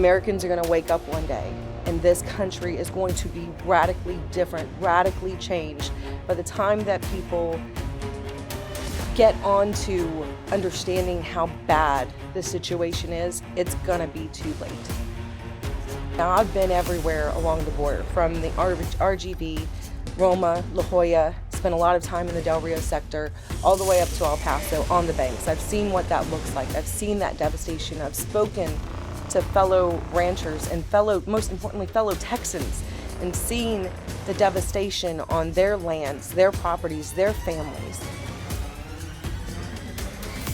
Americans are going to wake up one day and this country is going to be radically different, radically changed. By the time that people get on to understanding how bad the situation is, it's going to be too late. Now, I've been everywhere along the border, from the RGV, Roma, La Jolla, spent a lot of time in the Del Rio sector, all the way up to El Paso on the banks. I've seen what that looks like. I've seen that devastation. I've spoken to fellow ranchers and most importantly, fellow Texans, and seen the devastation on their lands, their properties, their families.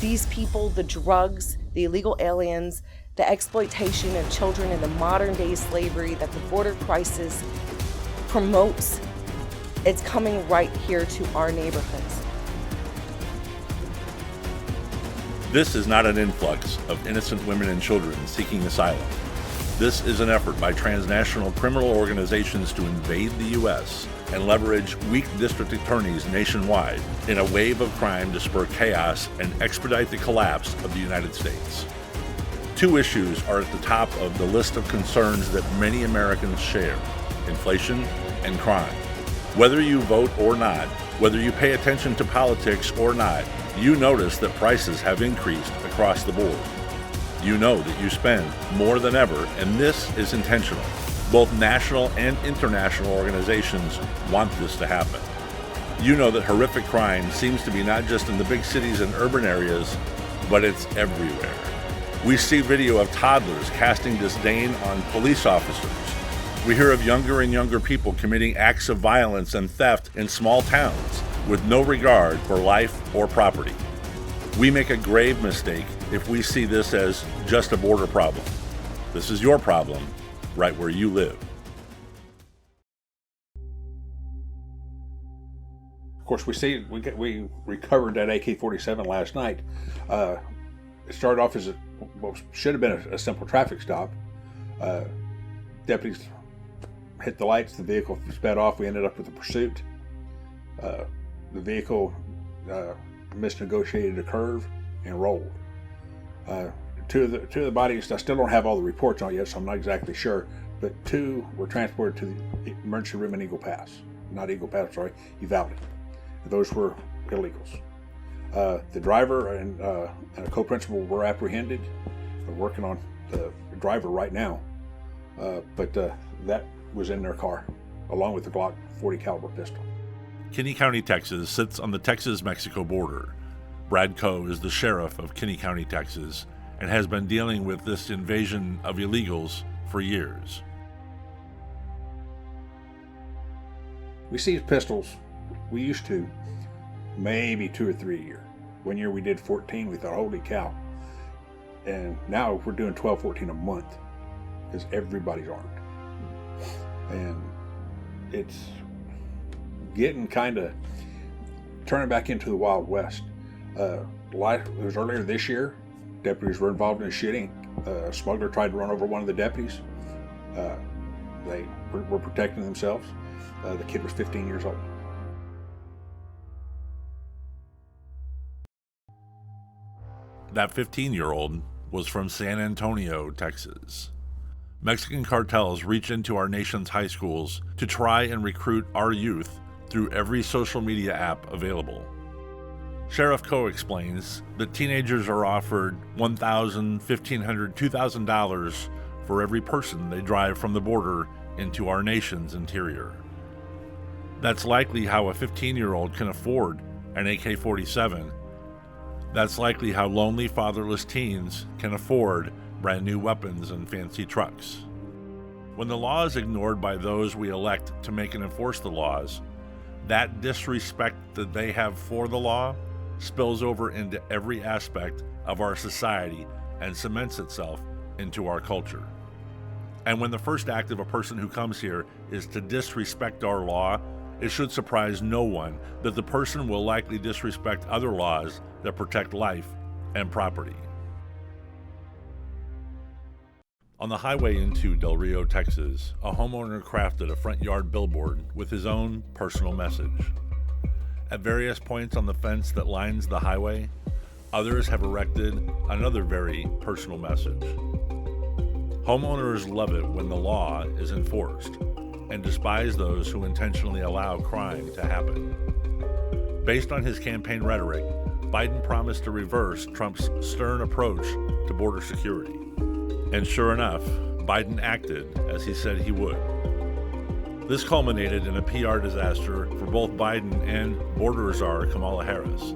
These people, the drugs, the illegal aliens, the exploitation of children and the modern day slavery that the border crisis promotes, it's coming right here to our neighborhoods. This is not an influx of innocent women and children seeking asylum. This is an effort by transnational criminal organizations to invade the U.S. and leverage weak district attorneys nationwide in a wave of crime to spur chaos and expedite the collapse of the United States. Two issues are at the top of the list of concerns that many Americans share: inflation and crime. Whether you vote or not, whether you pay attention to politics or not, you notice that prices have increased across the board. You know that you spend more than ever, and this is intentional. Both national and international organizations want this to happen. You know that horrific crime seems to be not just in the big cities and urban areas, but it's everywhere. We see video of toddlers casting disdain on police officers. We hear of younger and younger people committing acts of violence and theft in small towns with no regard for life or property. We make a grave mistake if we see this as just a border problem. This is your problem, right where you live. Of course, we recovered that AK-47 last night. It started off as what should have been a simple traffic stop. Deputies hit the lights, the vehicle sped off. We ended up with a pursuit. The vehicle misnegotiated a curve and rolled. Two of the bodies, I still don't have all the reports on yet, so I'm not exactly sure, but two were transported to the emergency room in Uvalde. Those were illegals. The driver and a co-principal were apprehended. We're working on the driver right now, but that was in their car, along with the Glock 40 caliber pistol. Kinney County, Texas sits on the Texas-Mexico border. Brad Coe is the sheriff of Kinney County, Texas, and has been dealing with this invasion of illegals for years. We seized pistols. We used to maybe 2 or 3 a year. One year we did 14. We thought, holy cow. And now we're doing 12, 14 a month because everybody's armed. And it's getting kind of turning back into the Wild West. It was earlier this year, deputies were involved in a shooting. A smuggler tried to run over one of the deputies. They were protecting themselves. The kid was 15 years old. That 15-year-old was from San Antonio, Texas. Mexican cartels reach into our nation's high schools to try and recruit our youth through every social media app available. Sheriff Coe explains that teenagers are offered $1,000, $1,500, $2,000 for every person they drive from the border into our nation's interior. That's likely how a 15-year-old can afford an AK-47. That's likely how lonely, fatherless teens can afford brand new weapons and fancy trucks. When the law is ignored by those we elect to make and enforce the laws, that disrespect that they have for the law spills over into every aspect of our society and cements itself into our culture. And when the first act of a person who comes here is to disrespect our law, it should surprise no one that the person will likely disrespect other laws that protect life and property. On the highway into Del Rio, Texas, a homeowner crafted a front yard billboard with his own personal message. At various points on the fence that lines the highway, others have erected another very personal message. Homeowners love it when the law is enforced and despise those who intentionally allow crime to happen. Based on his campaign rhetoric, Biden promised to reverse Trump's stern approach to border security. And sure enough, Biden acted as he said he would. This culminated in a PR disaster for both Biden and border czar Kamala Harris,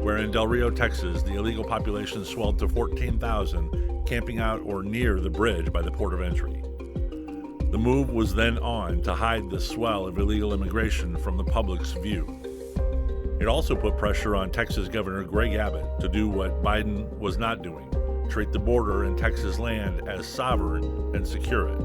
where in Del Rio, Texas, the illegal population swelled to 14,000 camping out or near the bridge by the port of entry. The move was then on to hide the swell of illegal immigration from the public's view. It also put pressure on Texas Governor Greg Abbott to do what Biden was not doing, treat the border and Texas land as sovereign and secure it.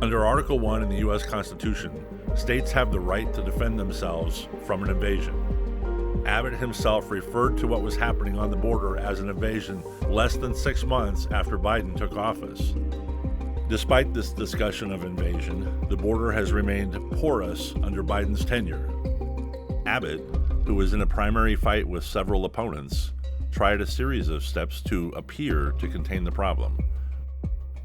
Under Article 1 in the U.S. Constitution, states have the right to defend themselves from an invasion. Abbott himself referred to what was happening on the border as an invasion less than 6 months after Biden took office. Despite this discussion of invasion, the border has remained porous under Biden's tenure. Abbott, who was in a primary fight with several opponents, tried a series of steps to appear to contain the problem.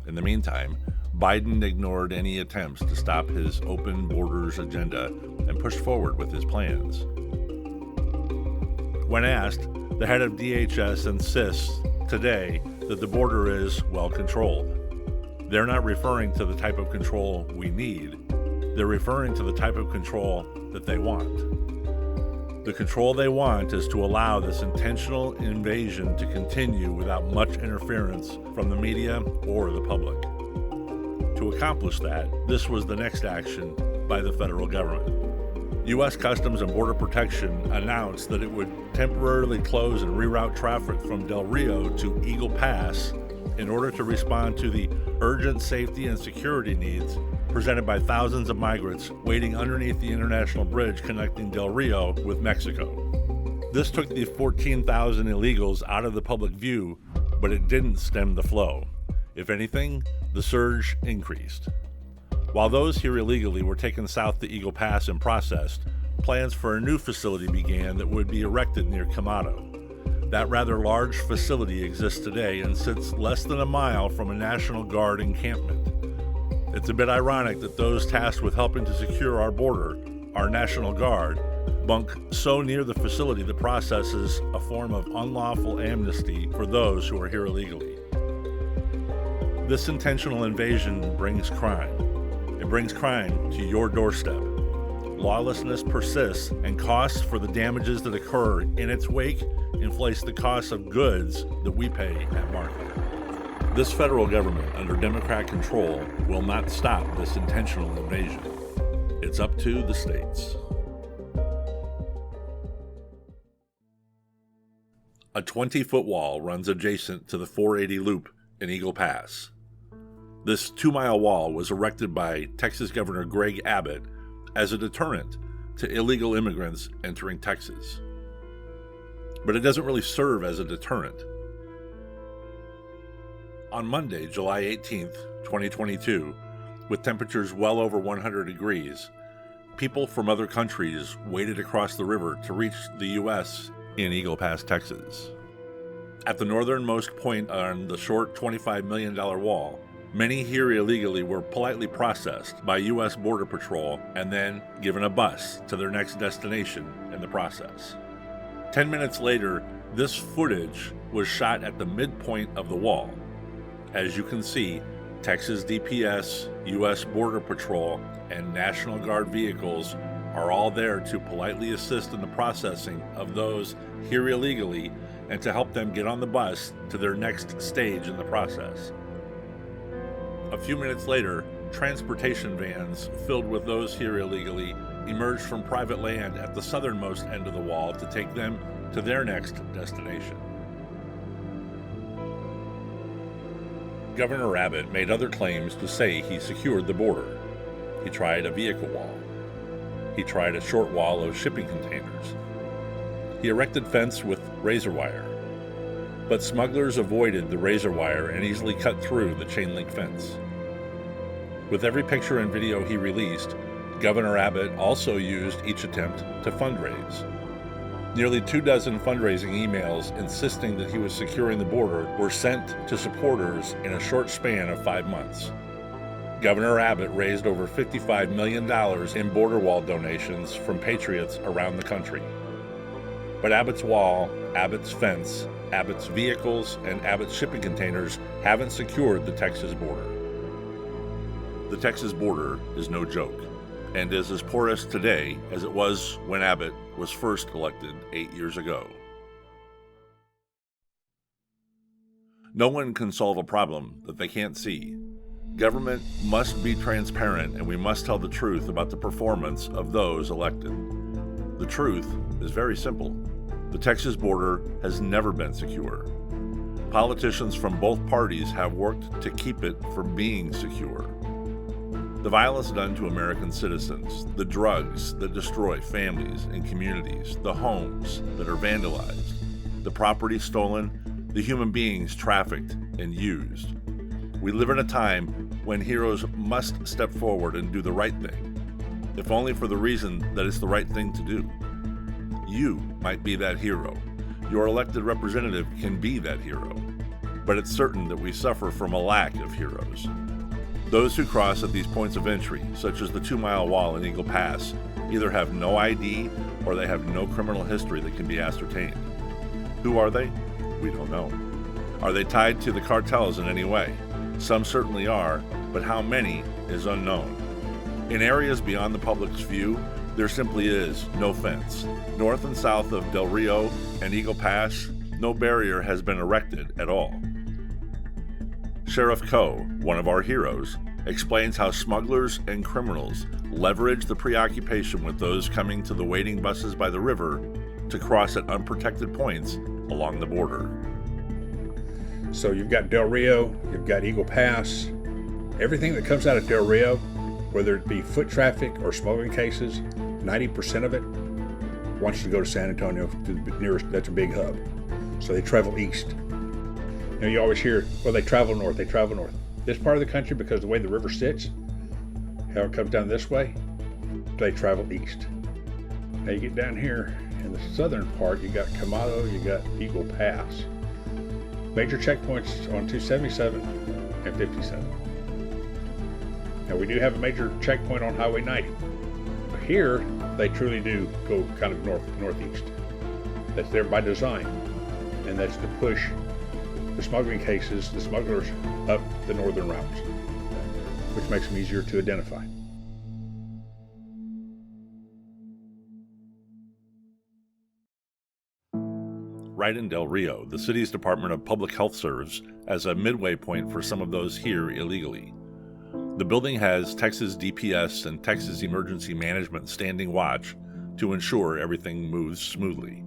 In the meantime, Biden ignored any attempts to stop his open borders agenda and pushed forward with his plans. When asked, the head of DHS insists today that the border is well controlled. They're not referring to the type of control we need. They're referring to the type of control that they want. The control they want is to allow this intentional invasion to continue without much interference from the media or the public. To accomplish that, this was the next action by the federal government. U.S. Customs and Border Protection announced that it would temporarily close and reroute traffic from Del Rio to Eagle Pass in order to respond to the urgent safety and security needs presented by thousands of migrants waiting underneath the international bridge connecting Del Rio with Mexico. This took the 14,000 illegals out of the public view, but it didn't stem the flow. If anything, the surge increased. While those here illegally were taken south to Eagle Pass and processed, plans for a new facility began that would be erected near Camado. That rather large facility exists today and sits less than a mile from a National Guard encampment. It's a bit ironic that those tasked with helping to secure our border, our National Guard, bunk so near the facility that processes a form of unlawful amnesty for those who are here illegally. This intentional invasion brings crime. It brings crime to your doorstep. Lawlessness persists, and costs for the damages that occur in its wake inflates the cost of goods that we pay at market. This federal government under Democrat control will not stop this intentional invasion. It's up to the states. A 20-foot wall runs adjacent to the 480 loop in Eagle Pass. This 2-mile wall was erected by Texas Governor Greg Abbott as a deterrent to illegal immigrants entering Texas. But it doesn't really serve as a deterrent. On Monday, July 18th, 2022, with temperatures well over 100 degrees, people from other countries waded across the river to reach the U.S. in Eagle Pass, Texas. At the northernmost point on the short $25 million wall, many here illegally were politely processed by U.S. Border Patrol and then given a bus to their next destination in the process. 10 minutes later, this footage was shot at the midpoint of the wall. As you can see, Texas DPS, U.S. Border Patrol, and National Guard vehicles are all there to politely assist in the processing of those here illegally and to help them get on the bus to their next stage in the process. A few minutes later, transportation vans filled with those here illegally emerged from private land at the southernmost end of the wall to take them to their next destination. Governor Abbott made other claims to say he secured the border. He tried a vehicle wall. He tried a short wall of shipping containers. He erected fence with razor wire. But smugglers avoided the razor wire and easily cut through the chain link fence. With every picture and video he released, Governor Abbott also used each attempt to fundraise. Nearly 24 fundraising emails insisting that he was securing the border were sent to supporters in a short span of 5 months. Governor Abbott raised over $55 million in border wall donations from patriots around the country. But Abbott's wall, Abbott's fence, Abbott's vehicles, and Abbott's shipping containers haven't secured the Texas border. The Texas border is no joke, and is as porous today as it was when Abbott was first elected 8 years ago. No one can solve a problem that they can't see. Government must be transparent, and we must tell the truth about the performance of those elected. The truth is very simple. The Texas border has never been secure. Politicians from both parties have worked to keep it from being secure. The violence done to American citizens, the drugs that destroy families and communities, the homes that are vandalized, the property stolen, the human beings trafficked and used. We live in a time when heroes must step forward and do the right thing, if only for the reason that it's the right thing to do. You might be that hero. Your elected representative can be that hero. But it's certain that we suffer from a lack of heroes. Those who cross at these points of entry, such as the 2-mile wall in Eagle Pass, either have no ID or they have no criminal history that can be ascertained. Who are they? We don't know. Are they tied to the cartels in any way? Some certainly are, but how many is unknown. In areas beyond the public's view, there simply is no fence. North and south of Del Rio and Eagle Pass, no barrier has been erected at all. Sheriff Coe, one of our heroes, explains how smugglers and criminals leverage the preoccupation with those coming to the waiting buses by the river to cross at unprotected points along the border. So you've got Del Rio, you've got Eagle Pass. Everything that comes out of Del Rio, whether it be foot traffic or smuggling cases, 90% of it wants to go to San Antonio to the nearest, that's a big hub. So they travel east. You know, you always hear, well, they travel north. This part of the country, because of the way the river sits, how it comes down this way, they travel east. Now you get down here in the southern part, you got Camado, you got Eagle Pass. Major checkpoints on 277 and 57. Now we do have a major checkpoint on Highway 90. But here, they truly do go kind of northeast. That's there by design. And that's to push the smuggling cases, the smugglers, up the northern routes, which makes them easier to identify. Right in Del Rio, the city's Department of Public Health serves as a midway point for some of those here illegally. The building has Texas DPS and Texas Emergency Management standing watch to ensure everything moves smoothly.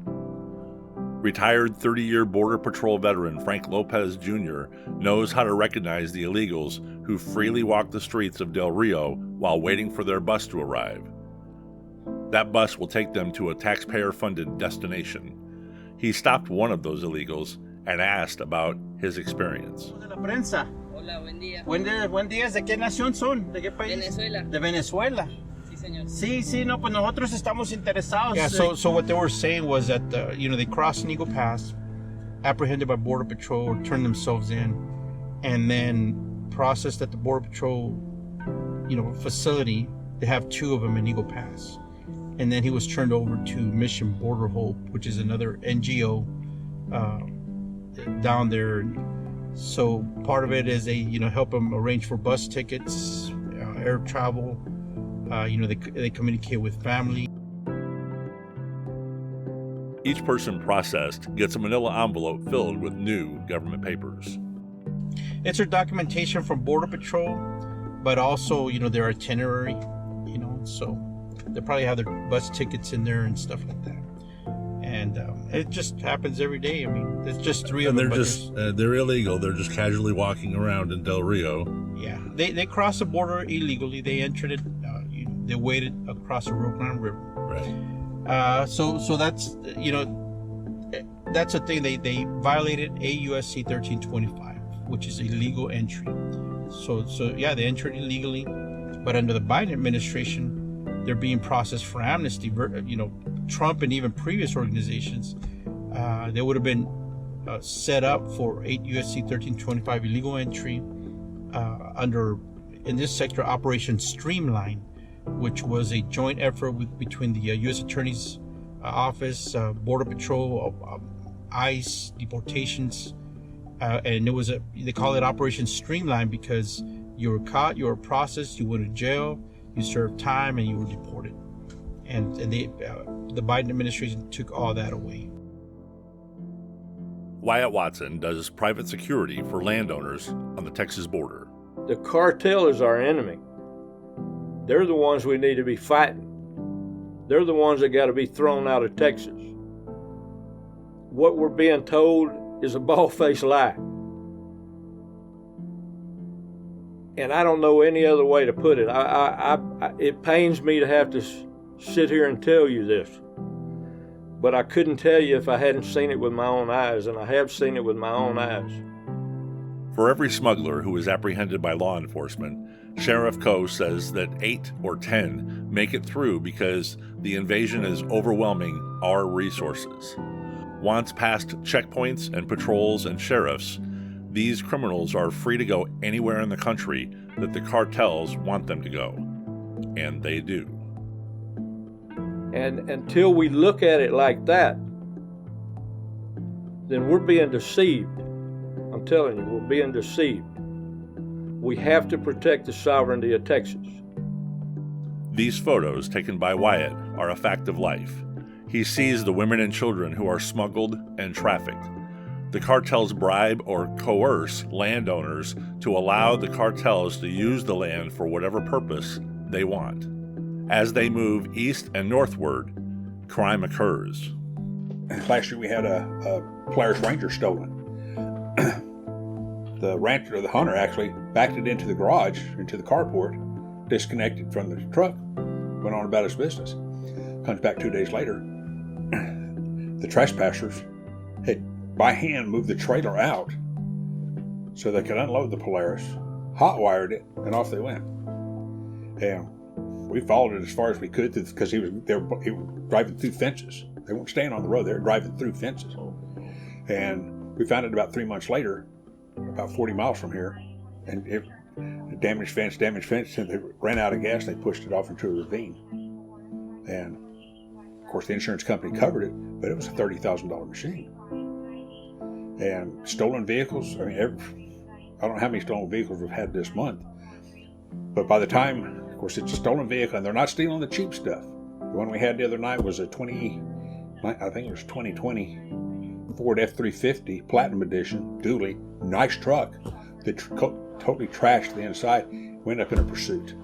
Retired 30-year Border Patrol veteran Frank Lopez Jr. knows how to recognize the illegals who freely walk the streets of Del Rio while waiting for their bus to arrive. That bus will take them to a taxpayer-funded destination. He stopped one of those illegals and asked about his experience. De la prensa. Hola, buen día. Buen día. ¿De qué nación son? ¿De qué país? Venezuela. De Venezuela. Sí, señor. Sí, no, pues nosotros estamos interesados. Yeah, so what they were saying was that, they crossed an Eagle Pass, apprehended by Border Patrol, turned themselves in, and then processed at the Border Patrol, facility. They have 2 of them in Eagle Pass. And then he was turned over to Mission Border Hope, which is another NGO down there. So part of it is they, help them arrange for bus tickets, air travel. They communicate with family. Each person processed gets a manila envelope filled with new government papers. It's their documentation from Border Patrol, but also, their itinerary, so they probably have their bus tickets in there and stuff like that. And it just happens every day. I mean, there's just 3 of them. And they're illegal. They're just casually walking around in Del Rio. Yeah, they crossed the border illegally. They entered it. They waded across the Rio Grande River. Right. So that's that's a thing. They violated AUSC 1325, which is illegal entry. So yeah, they entered illegally. But under the Biden administration, they're being processed for amnesty. Trump and even previous organizations, they would have been set up for 8 U.S.C. 1325 illegal entry under, in this sector, Operation Streamline, which was a joint effort between the U.S. Attorney's Office, Border Patrol, ICE, deportations, and they call it Operation Streamline because you were caught, you were processed, you went to jail, you served time, and you were deported. And the Biden administration took all that away. Wyatt Watson does private security for landowners on the Texas border. The cartel is our enemy. They're the ones we need to be fighting. They're the ones that got to be thrown out of Texas. What we're being told is a bald-faced lie. And I don't know any other way to put it. It pains me to have to sit here and tell you this. But I couldn't tell you if I hadn't seen it with my own eyes, and I have seen it with my own eyes. For every smuggler who is apprehended by law enforcement, Sheriff Coe says that 8 or 10 make it through because the invasion is overwhelming our resources. Once past checkpoints and patrols and sheriffs, these criminals are free to go anywhere in the country that the cartels want them to go. And they do. And until we look at it like that, then we're being deceived. I'm telling you, we're being deceived. We have to protect the sovereignty of Texas. These photos taken by Wyatt are a fact of life. He sees the women and children who are smuggled and trafficked. The cartels bribe or coerce landowners to allow the cartels to use the land for whatever purpose they want. As they move east and northward, crime occurs. Last year we had a Polaris Ranger stolen. The rancher, or the hunter, actually backed it into the garage, into the carport, disconnected from the truck, went on about his business. Comes back 2 days later. The trespassers had by hand moved the trailer out so they could unload the Polaris, hot-wired it, and off they went. And we followed it as far as we could because they were driving through fences. They weren't staying on the road, they were driving through fences. And we found it about 3 months later, about 40 miles from here, and it damaged fence, and they ran out of gas, they pushed it off into a ravine. And of course the insurance company covered it, but it was a $30,000 machine. And stolen vehicles, I mean, I don't know how many stolen vehicles we've had this month, but by the time, of course, it's a stolen vehicle, and they're not stealing the cheap stuff. The one we had the other night was a 2020 Ford F-350 Platinum Edition, dually, nice truck. That totally trashed the inside, went up in a pursuit.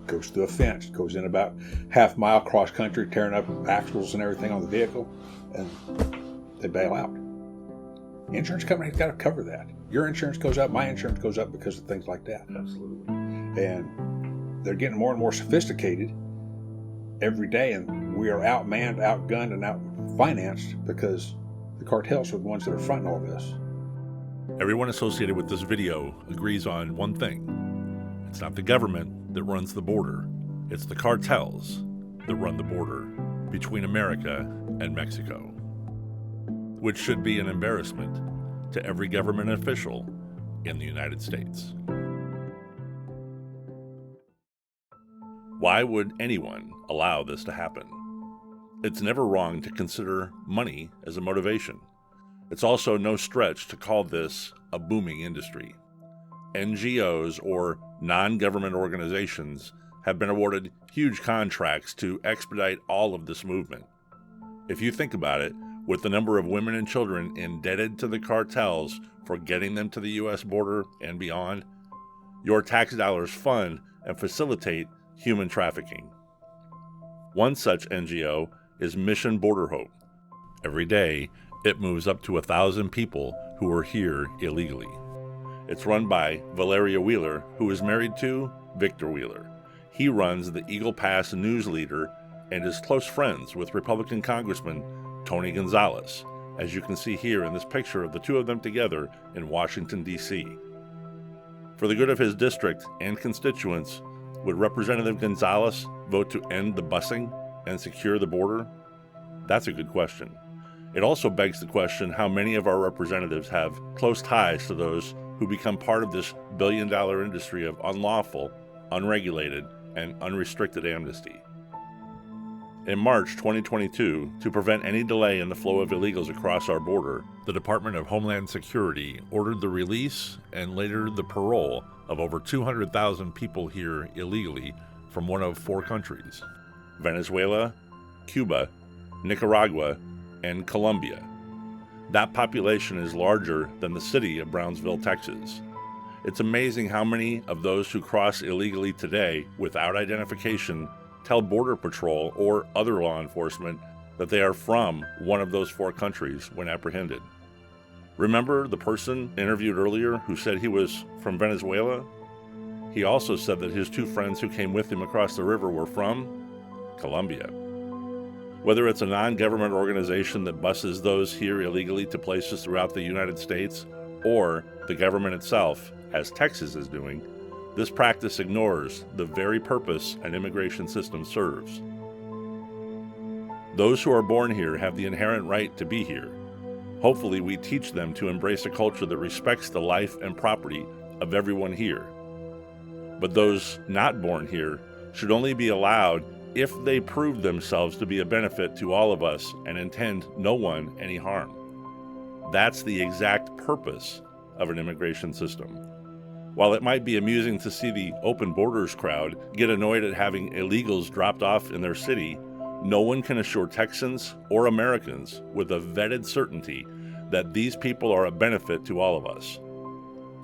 Goes through a fence, goes in about half mile cross country, tearing up axles and everything on the vehicle, and they bail out. The insurance company's got to cover that. Your insurance goes up, my insurance goes up because of things like that. Absolutely. And they're getting more and more sophisticated every day, and we are outmanned, outgunned, and outfinanced because the cartels are the ones that are fronting all this. Everyone associated with this video agrees on one thing. It's not the government that runs the border. It's the cartels that run the border between America and Mexico, which should be an embarrassment to every government official in the United States. Why would anyone allow this to happen? It's never wrong to consider money as a motivation. It's also no stretch to call this a booming industry. NGOs, or non-government organizations, have been awarded huge contracts to expedite all of this movement. If you think about it, with the number of women and children indebted to the cartels for getting them to the U.S. border and beyond, your tax dollars fund and facilitate human trafficking. One such NGO is Mission Border Hope. Every day, it moves up to 1,000 people who are here illegally. It's run by Valeria Wheeler, who is married to Victor Wheeler. He runs the Eagle Pass News Leader and is close friends with Republican Congressman Tony Gonzalez, as you can see here in this picture of the two of them together in Washington, D.C. For the good of his district and constituents, would Representative Gonzalez vote to end the busing and secure the border? That's a good question. It also begs the question how many of our representatives have close ties to those who become part of this billion-dollar industry of unlawful, unregulated, and unrestricted amnesty. In March 2022, to prevent any delay in the flow of illegals across our border, the Department of Homeland Security ordered the release and later the parole of over 200,000 people here illegally from one of 4 countries: Venezuela, Cuba, Nicaragua, and Colombia. That population is larger than the city of Brownsville, Texas. It's amazing how many of those who cross illegally today without identification tell Border Patrol or other law enforcement that they are from one of those 4 countries when apprehended. Remember the person interviewed earlier who said he was from Venezuela? He also said that his 2 friends who came with him across the river were from Colombia. Whether it's a non-government organization that buses those here illegally to places throughout the United States, or the government itself, as Texas is doing, this practice ignores the very purpose an immigration system serves. Those who are born here have the inherent right to be here. Hopefully, we teach them to embrace a culture that respects the life and property of everyone here. But those not born here should only be allowed if they prove themselves to be a benefit to all of us and intend no one any harm. That's the exact purpose of an immigration system. While it might be amusing to see the open borders crowd get annoyed at having illegals dropped off in their city, no one can assure Texans or Americans with a vetted certainty that these people are a benefit to all of us.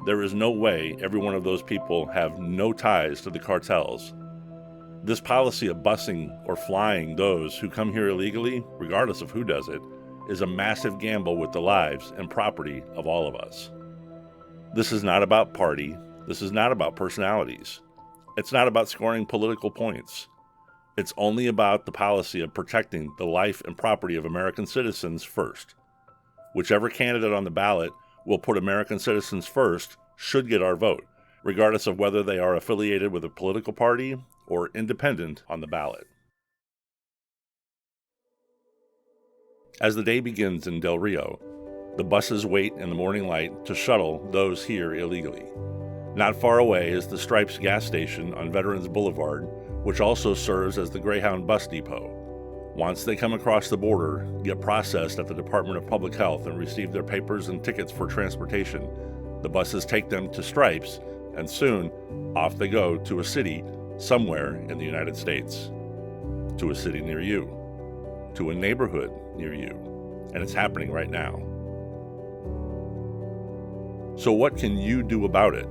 There is no way every one of those people have no ties to the cartels. This policy of busing or flying those who come here illegally, regardless of who does it, is a massive gamble with the lives and property of all of us. This is not about party. This is not about personalities. It's not about scoring political points. It's only about the policy of protecting the life and property of American citizens first. Whichever candidate on the ballot will put American citizens first should get our vote, regardless of whether they are affiliated with a political party or independent on the ballot. As the day begins in Del Rio, the buses wait in the morning light to shuttle those here illegally. Not far away is the Stripes gas station on Veterans Boulevard, which also serves as the Greyhound bus depot. Once they come across the border, get processed at the Department of Public Health and receive their papers and tickets for transportation, the buses take them to Stripes, and soon off they go to a city somewhere in the United States, to a city near you, to a neighborhood near you, and it's happening right now. So what can you do about it?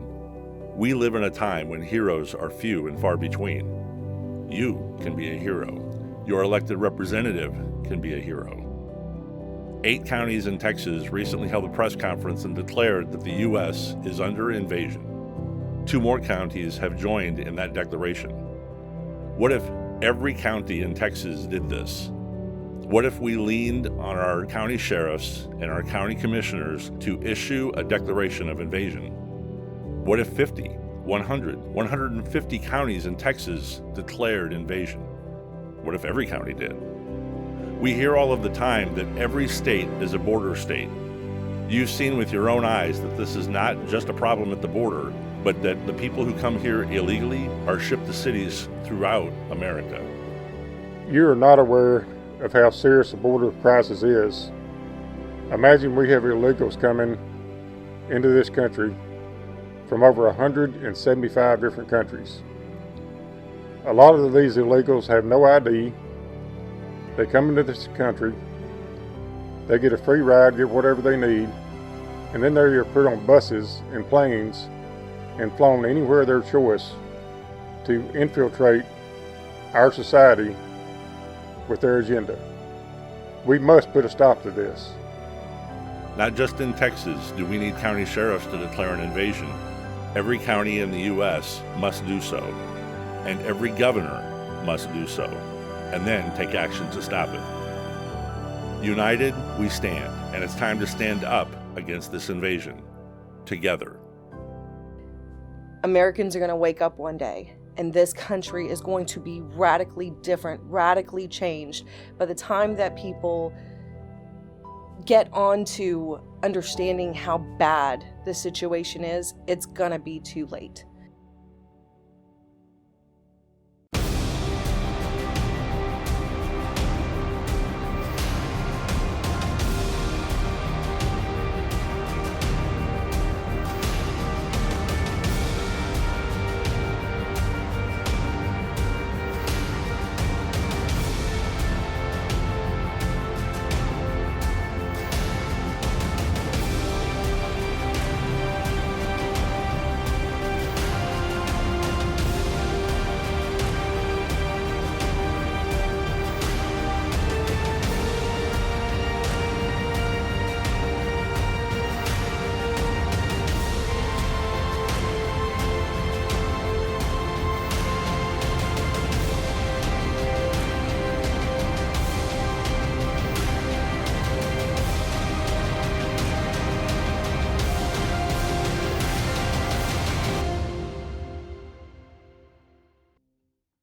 We live in a time when heroes are few and far between. You can be a hero. Your elected representative can be a hero. 8 counties in Texas recently held a press conference and declared that the U.S. is under invasion. 2 more counties have joined in that declaration. What if every county in Texas did this? What if we leaned on our county sheriffs and our county commissioners to issue a declaration of invasion? What if 50, 100, 150 counties in Texas declared invasion? What if every county did? We hear all of the time that every state is a border state. You've seen with your own eyes that this is not just a problem at the border, but that the people who come here illegally are shipped to cities throughout America. You are not aware of how serious the border crisis is. Imagine we have illegals coming into this country from over 175 different countries. A lot of these illegals have no ID. They come into this country, they get a free ride, get whatever they need, and then they're put on buses and planes and flown anywhere of their choice to infiltrate our society with their agenda. We must put a stop to this. Not just in Texas do we need county sheriffs to declare an invasion. Every county in the U.S. must do so, and every governor must do so, and then take action to stop it. United, we stand, and it's time to stand up against this invasion, together. Americans are going to wake up one day and this country is going to be radically different, radically changed. By the time that people get on to understanding how bad the situation is, it's gonna be too late.